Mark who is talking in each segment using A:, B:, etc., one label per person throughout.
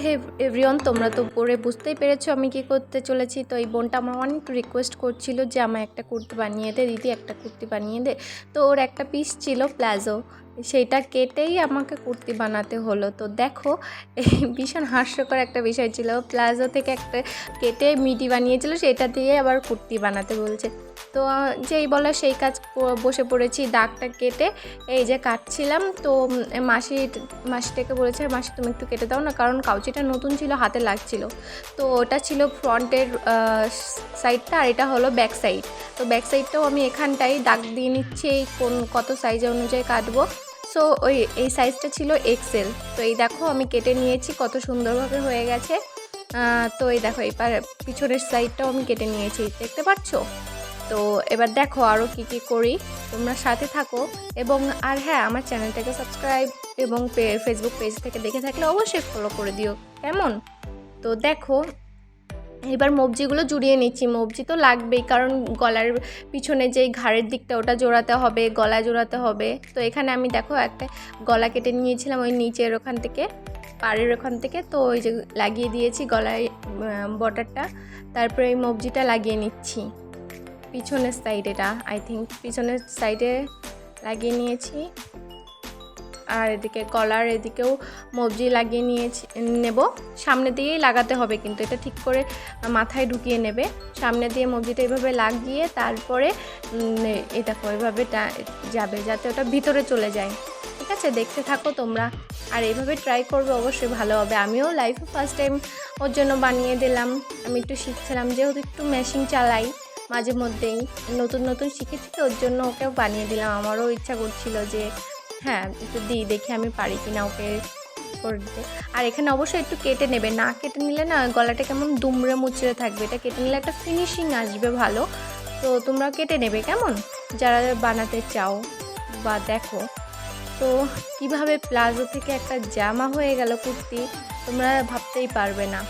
A: হে everyone, তোমরা তো পরে বুঝতেই পেরেছো আমি কি করতে চলেছি। তো এই বোনটা আমার অনেক রিকোয়েস্ট করছিল যে আমায় একটা কুর্তি বানিয়ে দে দিদি, একটা কুর্তি বানিয়ে দে। তো ওর একটা পিস ছিল প্লাজো, সেইটা কেটেই আমাকে কুর্তি বানাতে হলো। তো দেখো ভীষণ হাস্যকর একটা বিষয় ছিল, প্লাজো থেকে একটা কেটে মিডি বানিয়েছিল, সেটা দিয়ে আবার কুর্তি বানাতে বলছে। তো যেই বলা সেই কাজ বসে পড়েছি, দাগটা কেটে এই যে কাটছিলাম। তো মাসিটাকে বলেছে, মাসি তুমি একটু কেটে দাও না, কারণ কাউচিটা নতুন ছিল, হাতে লাগছিল। তো ওটা ছিল ফ্রন্টের সাইডটা, আর এটা হলো ব্যাক সাইড। তো ব্যাক সাইডটাও আমি এখানটাই দাগ দিয়ে নিচ্ছি এই কত সাইজ অনুযায়ী কাটবো। সো এই সাইজটা ছিল এক্সেল। তো এই দেখো আমি কেটে নিয়েছি, কত সুন্দরভাবে হয়ে গেছে। তো এই দেখো এই পিছনের সাইডটাও আমি কেটে নিয়েছি, দেখতে পাচ্ছ। তো এবার দেখো আরও কী করি, তোমরা সাথে থাকো। এবং আর হ্যাঁ, আমার চ্যানেলটাকে সাবস্ক্রাইব এবং ফেসবুক পেজ থেকে দেখে থাকলে অবশ্যই ফলো করে দিও, কেমন। তো দেখো এবার মবজিগুলো জুড়িয়ে নিচ্ছি। মবজি তো লাগবেই, কারণ গলার পিছনে যেই ঘাড়ের দিকটা ওটা জোড়াতে হবে, গলা জোড়াতে হবে। তো এখানে আমি দেখো একটা গলা কেটে নিয়েছিলাম ওই নিচের ওখান থেকে, পাড়ের ওখান থেকে। তো ওই যে লাগিয়ে দিয়েছি গলায় বর্ডারটা, তারপরে এই মবজিটা লাগিয়ে নিচ্ছি পিছনের সাইড। এটা আই থিঙ্ক পিছনের সাইডে লাগিয়ে নিয়েছি। আর এদিকে গলার এদিকেও মবজি লাগিয়ে নেব। সামনে দিয়েই লাগাতে হবে, কিন্তু এটা ঠিক করে মাথায় ঢুকিয়ে নেবে। সামনে দিয়ে মবজিটা এইভাবে লাগিয়ে তারপরে এই দেখো এইভাবে যাবে, যাতে ওটা ভিতরে চলে যায়। ঠিক আছে, দেখতে থাকো তোমরা, আর এইভাবে ট্রাই করবে, অবশ্যই ভালো হবে। আমিও লাইফে ফার্স্ট টাইম ওর জন্য বানিয়ে দিলাম। আমি একটু শিখছিলাম, যেহেতু একটু মেশিন চালাই মাঝে মধ্যেই, নতুন শিখেছি, তো ওর জন্য ওকেও বানিয়ে দিলাম। আমারও ইচ্ছা করছিল যে হ্যাঁ একটু দেখি আমি পারি কিনা ওকে করে দিতে। আর এখানে অবশ্যই একটু কেটে নেবে, না কেটে নিলে না গলাটা কেমন দুমড়ে মুচড়ে থাকবে, এটা কেটে নিলে একটা ফিনিশিং আসবে ভালো। তো তোমরা কেটে নেবে কেমন, যারা বানাতে চাও। বা দেখো তো কিভাবে প্লাজো থেকে একটা জামা হয়ে গেল কুর্তি, তোমরা ভাবতেই পারবে না।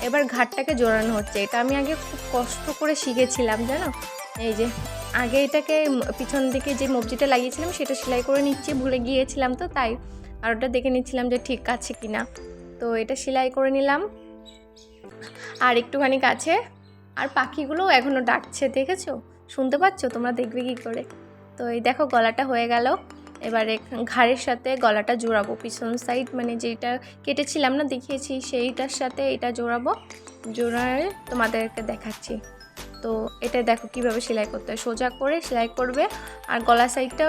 A: এবার ঘাটটাকে জোড়ানো হচ্ছে, এটা আমি আগে খুব কষ্ট করে শিখেছিলাম জানো। এই যে আগে এটাকে পিছন দিকে যে মবজিটা লাগিয়েছিলাম সেটা সেলাই করে নিচ্ছি, ভুলে গিয়েছিলাম তো তাই। আর ওটা দেখে নিচ্ছিলাম যে ঠিক আছে কিনা। তো এটা সেলাই করে নিলাম, আর একটুখানি কাছে। আর পাখিগুলো এখনও ডাকছে, দেখেছো, শুনতে পাচ্ছ তোমরা, দেখবে কি করে। তো এই দেখো গলাটা হয়ে গেল। এবারে ঘাড়ের সাথে গলাটা জোড়াবো, পিছন সাইড মানে যেটা কেটেছিলাম না দেখিয়েছি সেইটার সাথে এটা জোড়াবো। জোড়ায় তোমাদেরকে দেখাচ্ছি। তো এটা দেখো কিভাবে সেলাই করতে হয়, সোজা করে সেলাই করবে, আর গলা সাইডটা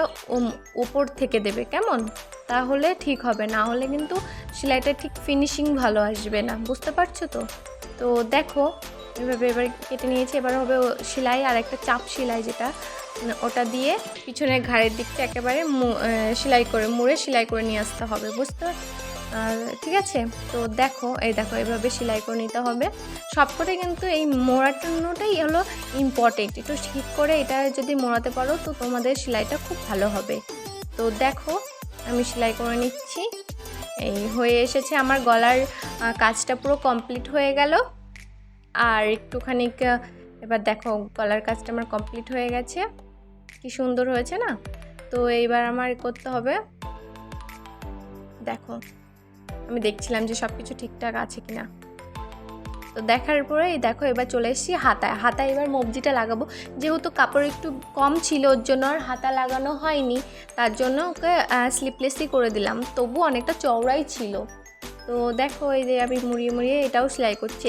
A: উপর থেকে দেবে কেমন, তাহলে ঠিক হবে। না হলে কিন্তু সেলাইটা ঠিক ফিনিশিং ভালো আসবে না, বুঝতে পারছো তো। তো দেখো এভাবে এবার কেটে নিয়েছি। এবার হবে সেলাই, আর একটা চাপ সেলাই যেটা, ওটা দিয়ে পিছনের ঘাড়ের দিকটা একেবারে সেলাই করে মুড়ে সেলাই করে নিয়ে আসতে হবে, বুঝতে। আর ঠিক আছে, তো দেখো এই দেখো এভাবে সেলাই করে নিতে হবে সবকটাই। কিন্তু এই মোড়াটানোটাই হলো ইম্পর্টেন্ট, একটু ঠিক করে এটা যদি মোড়াতে পারো তো তোমাদের সেলাইটা খুব ভালো হবে। তো দেখো আমি সেলাই করে নিচ্ছি। এই হয়ে এসেছে আমার গলার কাজটা পুরো কমপ্লিট হয়ে গেল। আর একটুখানি এবার দেখো গলার কাজটা আমার কমপ্লিট হয়ে গেছে, কি সুন্দর হয়েছে না। তো এইবার আমার করতে হবে, দেখো আমি দেখছিলাম যে সব কিছু ঠিকঠাক আছে কিনা। তো দেখার পরে এই দেখো এবার চলে এসেছি হাতায় এবার মবজিটা লাগাবো। যেহেতু কাপড় একটু কম ছিল ওর জন্য আর হাতা লাগানো হয়নি, তার জন্য ওকে স্লিপলেসই করে দিলাম, তবু অনেকটা চওড়াই ছিল। তো দেখো এই যে আমি মুড়িয়ে এটাও সেলাই করছি,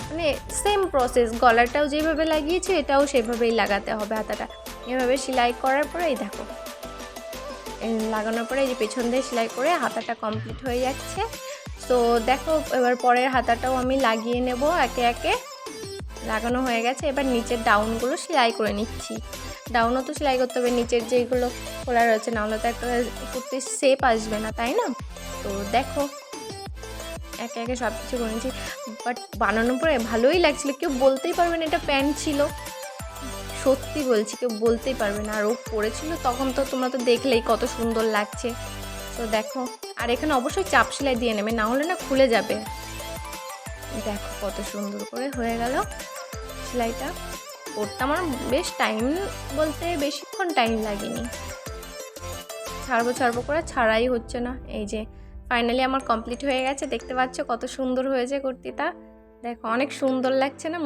A: মানে সেম প্রসেস, গলাটাও যেভাবে লাগিয়েছি এটাও সেভাবেই লাগাতে হবে হাতাটা। এভাবে সেলাই করার পরে এই দেখো লাগানোর পরে এই যে পেছন দিয়ে সেলাই করে হাতাটা কমপ্লিট হয়ে যাচ্ছে। তো দেখো এবার পরের হাতাটাও আমি লাগিয়ে নেব একে একে। লাগানো হয়ে গেছে, এবার নিচের ডাউনগুলো সেলাই করে নিচ্ছি। ডাউনও তো সেলাই করতে হবে, নিচের যেগুলো খোলা রয়েছে, নাহলে তো একটা কুর্তির শেপ আসবে না, তাই না। তো দেখো একে একে সব কিছু করে নিচ্ছি, বাট বানানোর পরে ভালোই লাগছিলো, কেউ বলতেই পারবে না এটা প্যান্ট ছিল, সত্যি বলছি কেউ বলতেই পারবে না। আর ও পরেছিল তখন তো তোমরা তো দেখলেই কত সুন্দর লাগছে। তো দেখো, আর এখানে অবশ্যই চাপ সেলাই দিয়ে নেবে, না হলে না খুলে যাবে। দেখো কত সুন্দর করে হয়ে গেল সেলাইটা। করতে আমার বেশ টাইম, বলতে বেশিক্ষণ টাইম লাগেনি। ছাড়বো করে ছাড়াই হচ্ছে না। এই যে ফাইনালি আমার কমপ্লিট হয়ে গেছে, দেখতে পাচ্ছ কত সুন্দর হয়েছে কুর্তিটা। দেখো অনেক সুন্দর লাগছে না?